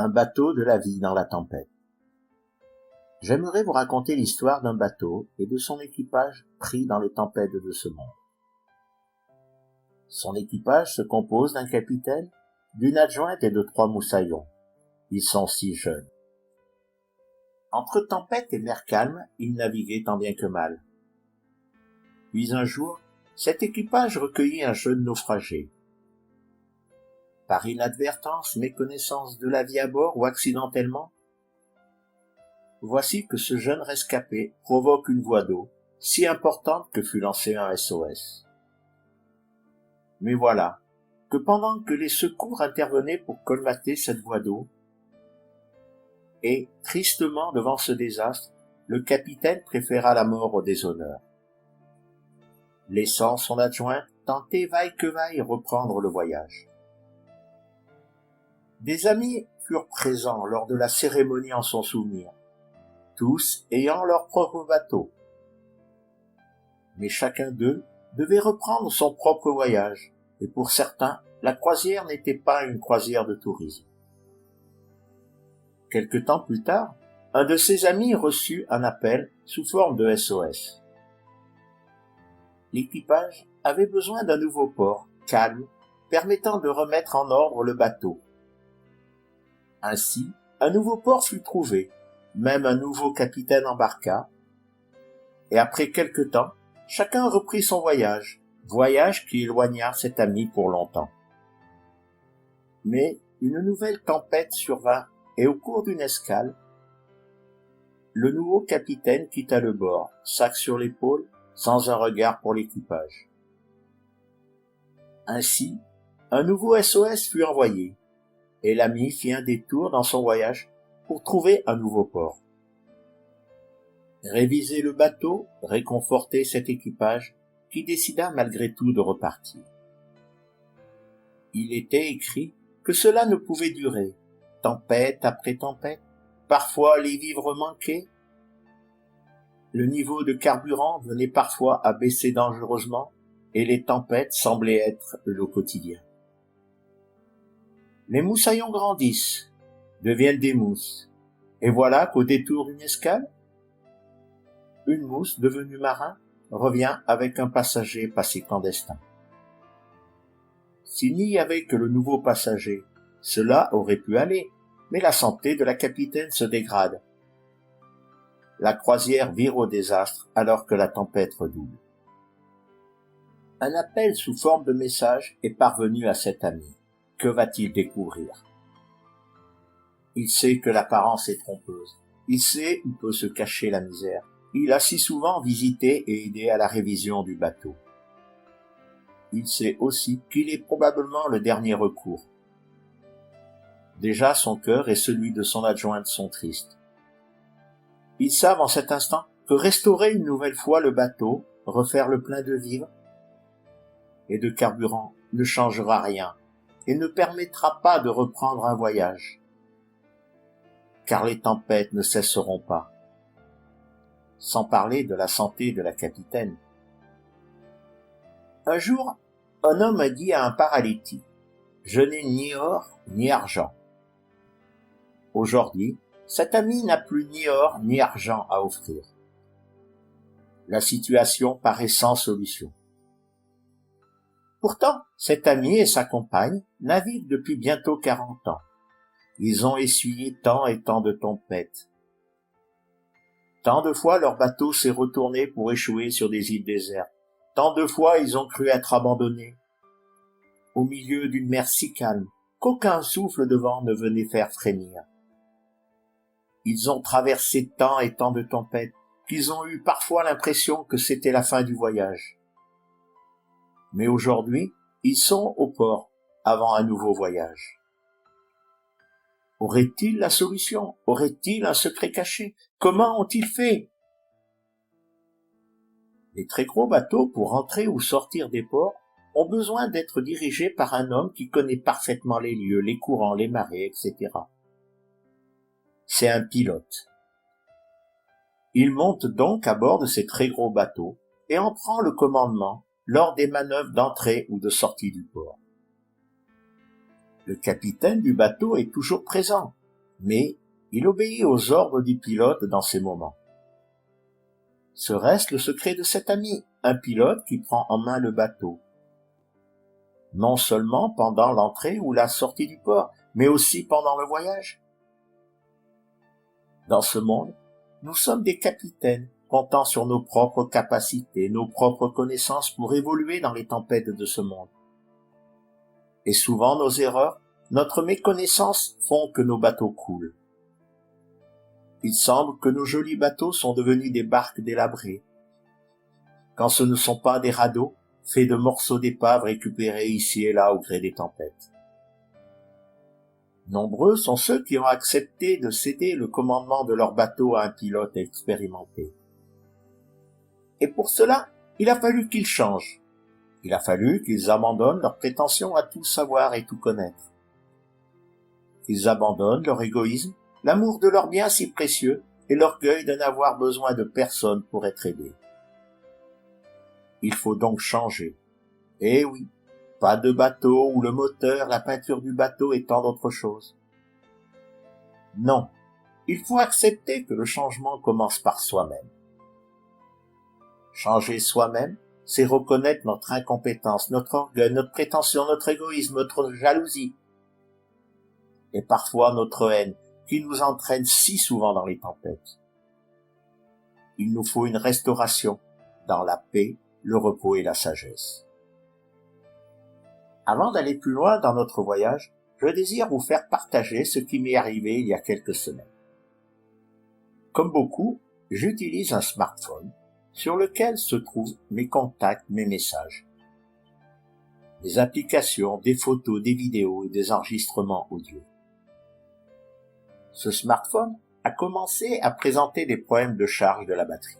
Un bateau de la vie dans la tempête. J'aimerais vous raconter l'histoire d'un bateau et de son équipage pris dans les tempêtes de ce monde. Son équipage se compose d'un capitaine, d'une adjointe et de 3 moussaillons. Ils sont 6 jeunes. Entre tempête et mer calme, ils naviguaient tant bien que mal. Puis un jour, cet équipage recueillit un jeune naufragé. Par inadvertance, méconnaissance de la vie à bord ou accidentellement, voici que ce jeune rescapé provoque une voie d'eau, si importante que fut lancé un SOS. Mais voilà, que pendant que les secours intervenaient pour colmater cette voie d'eau, et, tristement devant ce désastre, le capitaine préféra la mort au déshonneur, laissant son adjoint tenter vaille que vaille reprendre le voyage. Des amis furent présents lors de la cérémonie en son souvenir, tous ayant leur propre bateau. Mais chacun d'eux devait reprendre son propre voyage, et pour certains, la croisière n'était pas une croisière de tourisme. Quelque temps plus tard, un de ses amis reçut un appel sous forme de SOS. L'équipage avait besoin d'un nouveau port, calme, permettant de remettre en ordre le bateau. Ainsi, un nouveau port fut trouvé, même un nouveau capitaine embarqua, et après quelque temps, chacun reprit son voyage qui éloigna cet ami pour longtemps. Mais une nouvelle tempête survint, et au cours d'une escale, le nouveau capitaine quitta le bord, sac sur l'épaule, sans un regard pour l'équipage. Ainsi, un nouveau SOS fut envoyé, et l'ami fit un détour dans son voyage pour trouver un nouveau port. Réviser le bateau, réconforter cet équipage qui décida malgré tout de repartir. Il était écrit que cela ne pouvait durer, tempête après tempête, parfois les vivres manquaient. Le niveau de carburant venait parfois à baisser dangereusement et les tempêtes semblaient être le quotidien. Les moussaillons grandissent, deviennent des mousses, et voilà qu'au détour d'une escale, une mousse devenue marin revient avec un passager passé clandestin. S'il n'y avait que le nouveau passager, cela aurait pu aller, mais la santé de la capitaine se dégrade. La croisière vire au désastre alors que la tempête redouble. Un appel sous forme de message est parvenu à cet ami. Que va-t-il découvrir? Il sait que l'apparence est trompeuse. Il sait où peut se cacher la misère. Il a si souvent visité et aidé à la révision du bateau. Il sait aussi qu'il est probablement le dernier recours. Déjà son cœur et celui de son adjointe sont tristes. Ils savent en cet instant que restaurer une nouvelle fois le bateau, refaire le plein de vivres et de carburant ne changera rien et ne permettra pas de reprendre un voyage, car les tempêtes ne cesseront pas, sans parler de la santé de la capitaine. Un jour, un homme a dit à un paralytique, « Je n'ai ni or ni argent. » Aujourd'hui, cet ami n'a plus ni or ni argent à offrir. La situation paraît sans solution. Pourtant, cet ami et sa compagne naviguent depuis bientôt 40 ans. Ils ont essuyé tant et tant de tempêtes. Tant de fois leur bateau s'est retourné pour échouer sur des îles désertes. Tant de fois ils ont cru être abandonnés, au milieu d'une mer si calme qu'aucun souffle de vent ne venait faire frémir. Ils ont traversé tant et tant de tempêtes qu'ils ont eu parfois l'impression que c'était la fin du voyage. Mais aujourd'hui, ils sont au port avant un nouveau voyage. Aurait-il la solution? Aurait-il un secret caché? Comment ont-ils fait? Les très gros bateaux, pour entrer ou sortir des ports, ont besoin d'être dirigés par un homme qui connaît parfaitement les lieux, les courants, les marées, etc. C'est un pilote. Il monte donc à bord de ces très gros bateaux et en prend le commandement lors des manœuvres d'entrée ou de sortie du port. Le capitaine du bateau est toujours présent, mais il obéit aux ordres du pilote dans ces moments. Serait-ce le secret de cet ami, un pilote qui prend en main le bateau, non seulement pendant l'entrée ou la sortie du port, mais aussi pendant le voyage? Dans ce monde, nous sommes des capitaines, comptant sur nos propres capacités, nos propres connaissances pour évoluer dans les tempêtes de ce monde. Et souvent nos erreurs, notre méconnaissance font que nos bateaux coulent. Il semble que nos jolis bateaux sont devenus des barques délabrées, quand ce ne sont pas des radeaux faits de morceaux d'épave récupérés ici et là au gré des tempêtes. Nombreux sont ceux qui ont accepté de céder le commandement de leur bateau à un pilote expérimenté. Et pour cela, il a fallu qu'ils changent. Il a fallu qu'ils abandonnent leur prétention à tout savoir et tout connaître. Qu'ils abandonnent leur égoïsme, l'amour de leurs biens si précieux et l'orgueil de n'avoir besoin de personne pour être aidés. Il faut donc changer. Eh oui, pas de bateau où le moteur, la peinture du bateau et tant d'autres choses. Non, il faut accepter que le changement commence par soi-même. Changer soi-même, c'est reconnaître notre incompétence, notre orgueil, notre prétention, notre égoïsme, notre jalousie, et parfois notre haine, qui nous entraîne si souvent dans les tempêtes. Il nous faut une restauration dans la paix, le repos et la sagesse. Avant d'aller plus loin dans notre voyage, je désire vous faire partager ce qui m'est arrivé il y a quelques semaines. Comme beaucoup, j'utilise un smartphone sur lequel se trouvent mes contacts, mes messages, des applications, des photos, des vidéos et des enregistrements audio. Ce smartphone a commencé à présenter des problèmes de charge de la batterie.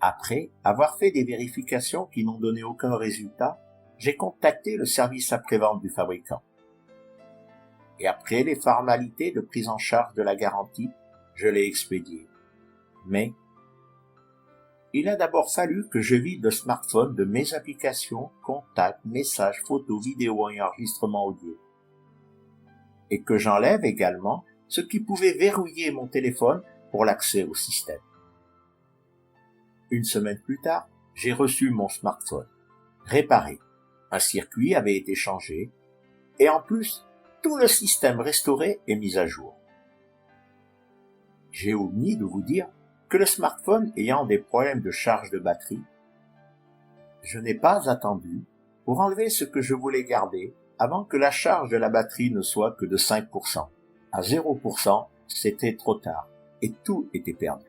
Après avoir fait des vérifications qui n'ont donné aucun résultat, j'ai contacté le service après-vente du fabricant. Et après les formalités de prise en charge de la garantie, je l'ai expédié. Mais il a d'abord fallu que je vide le smartphone de mes applications, contacts, messages, photos, vidéos et enregistrements audio. Et que j'enlève également ce qui pouvait verrouiller mon téléphone pour l'accès au système. Une semaine plus tard, j'ai reçu mon smartphone, réparé. Un circuit avait été changé, et en plus, tout le système restauré et mis à jour. J'ai omis de vous dire que le smartphone ayant des problèmes de charge de batterie, je n'ai pas attendu pour enlever ce que je voulais garder avant que la charge de la batterie ne soit que de 5%. À 0%, c'était trop tard, et tout était perdu.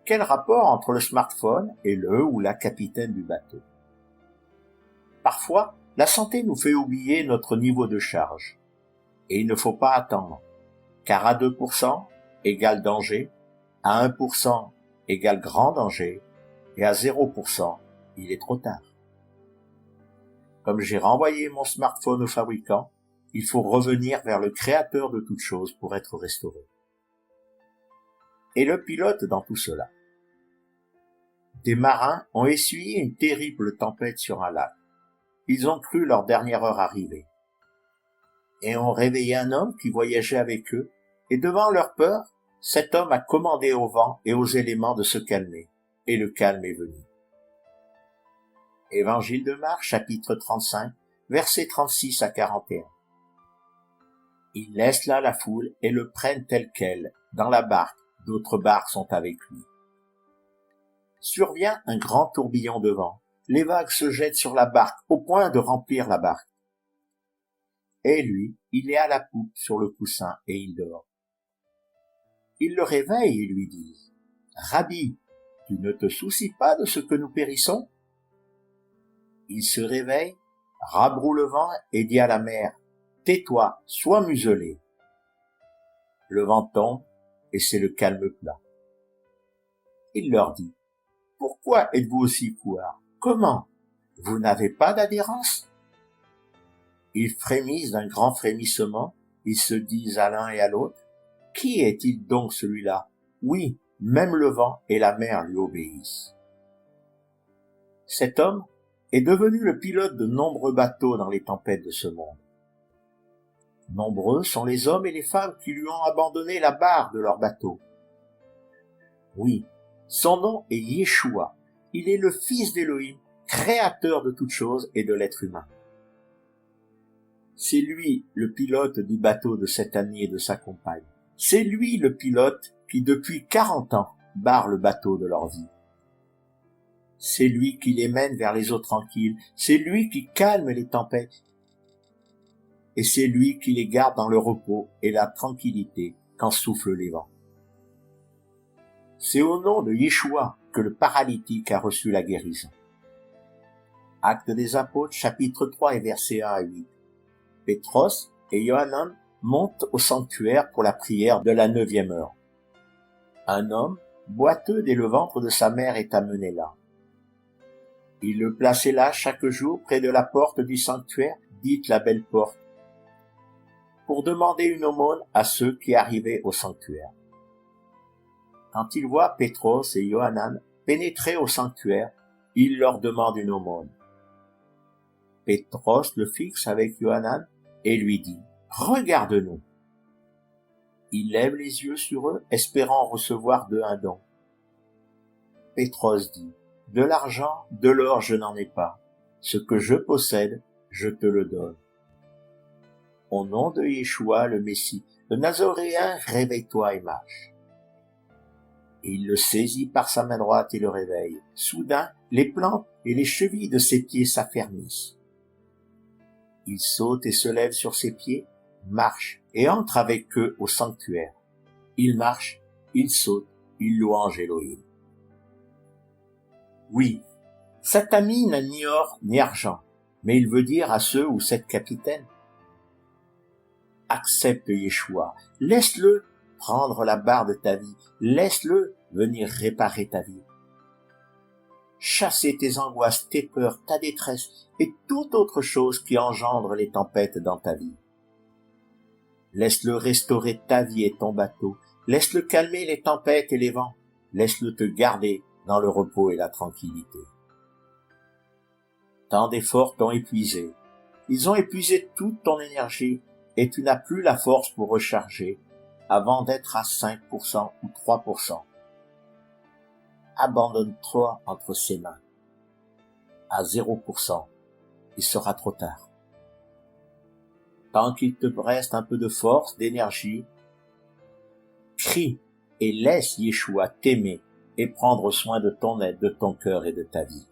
Quel rapport entre le smartphone et le ou la capitaine du bateau? Parfois, la santé nous fait oublier notre niveau de charge. Et il ne faut pas attendre, car à 2% égale danger, à 1% égale grand danger, et à 0%, il est trop tard. Comme j'ai renvoyé mon smartphone au fabricant, il faut revenir vers le créateur de toutes choses pour être restauré. Et le pilote dans tout cela. Des marins ont essuyé une terrible tempête sur un lac. Ils ont cru leur dernière heure arriver. Et ont réveillé un homme qui voyageait avec eux, et devant leur peur, cet homme a commandé au vent et aux éléments de se calmer, et le calme est venu. Évangile de Marc, chapitre 35, versets 36 à 41. Ils laissent là la foule et le prennent tel quel, dans la barque, d'autres barques sont avec lui. Survient un grand tourbillon de vent, les vagues se jettent sur la barque au point de remplir la barque. Et lui, il est à la poupe sur le coussin et il dort. Ils le réveillent et lui disent, « Rabbi, tu ne te soucies pas de ce que nous périssons ?» Il se réveille, rabroue le vent et dit à la mer, « Tais-toi, sois muselé. » Le vent tombe et c'est le calme plat. Il leur dit, « Pourquoi êtes-vous aussi couards? Comment? Vous n'avez pas d'adhérence ?» Ils frémissent d'un grand frémissement, ils se disent à l'un et à l'autre, « Qui est-il donc celui-là? Oui, même le vent et la mer lui obéissent. » Cet homme est devenu le pilote de nombreux bateaux dans les tempêtes de ce monde. Nombreux sont les hommes et les femmes qui lui ont abandonné la barre de leur bateau. Oui, son nom est Yeshua. Il est le fils d'Élohim, créateur de toutes choses et de l'être humain. C'est lui le pilote du bateau de cet ami et de sa compagne. C'est lui le pilote qui depuis 40 ans barre le bateau de leur vie. C'est lui qui les mène vers les eaux tranquilles. C'est lui qui calme les tempêtes. Et c'est lui qui les garde dans le repos et la tranquillité quand soufflent les vents. C'est au nom de Yeshua que le paralytique a reçu la guérison. Actes des Apôtres, chapitre 3 et versets 1 à 8. Pétros et Yohanan montent au sanctuaire pour la prière de la 9e heure. Un homme, boiteux dès le ventre de sa mère, est amené là. Il le plaçait là chaque jour près de la porte du sanctuaire, dite la belle porte, pour demander une aumône à ceux qui arrivaient au sanctuaire. Quand il voit Pétros et Yohanan pénétrer au sanctuaire, il leur demande une aumône. Pétros le fixe avec Yohanan et lui dit « Regarde-nous ». Il lève les yeux sur eux, espérant recevoir d'eux un don. Pétros dit « De l'argent, de l'or je n'en ai pas. Ce que je possède, je te le donne. » Au nom de Yeshua, le Messie, le Nazoréen, réveille-toi et marche. Et il le saisit par sa main droite et le réveille. Soudain, les plantes et les chevilles de ses pieds s'affermissent. Il saute et se lève sur ses pieds, marche et entre avec eux au sanctuaire. Il marche, il saute, il louange Elohim. Oui, cet ami n'a ni or ni argent, mais il veut dire à ceux ou cette capitaine: accepte Yeshua, laisse-le prendre la barre de ta vie, laisse-le venir réparer ta vie. Chasser tes angoisses, tes peurs, ta détresse et toute autre chose qui engendre les tempêtes dans ta vie. Laisse-le restaurer ta vie et ton bateau, laisse-le calmer les tempêtes et les vents, laisse-le te garder dans le repos et la tranquillité. Tant d'efforts t'ont épuisé, ils ont épuisé toute ton énergie et tu n'as plus la force pour recharger avant d'être à 5% ou 3%. Abandonne-toi entre ses mains. À 0%, il sera trop tard. Tant qu'il te reste un peu de force, d'énergie, crie et laisse Yeshua t'aimer et prendre soin de ton être, de ton cœur et de ta vie.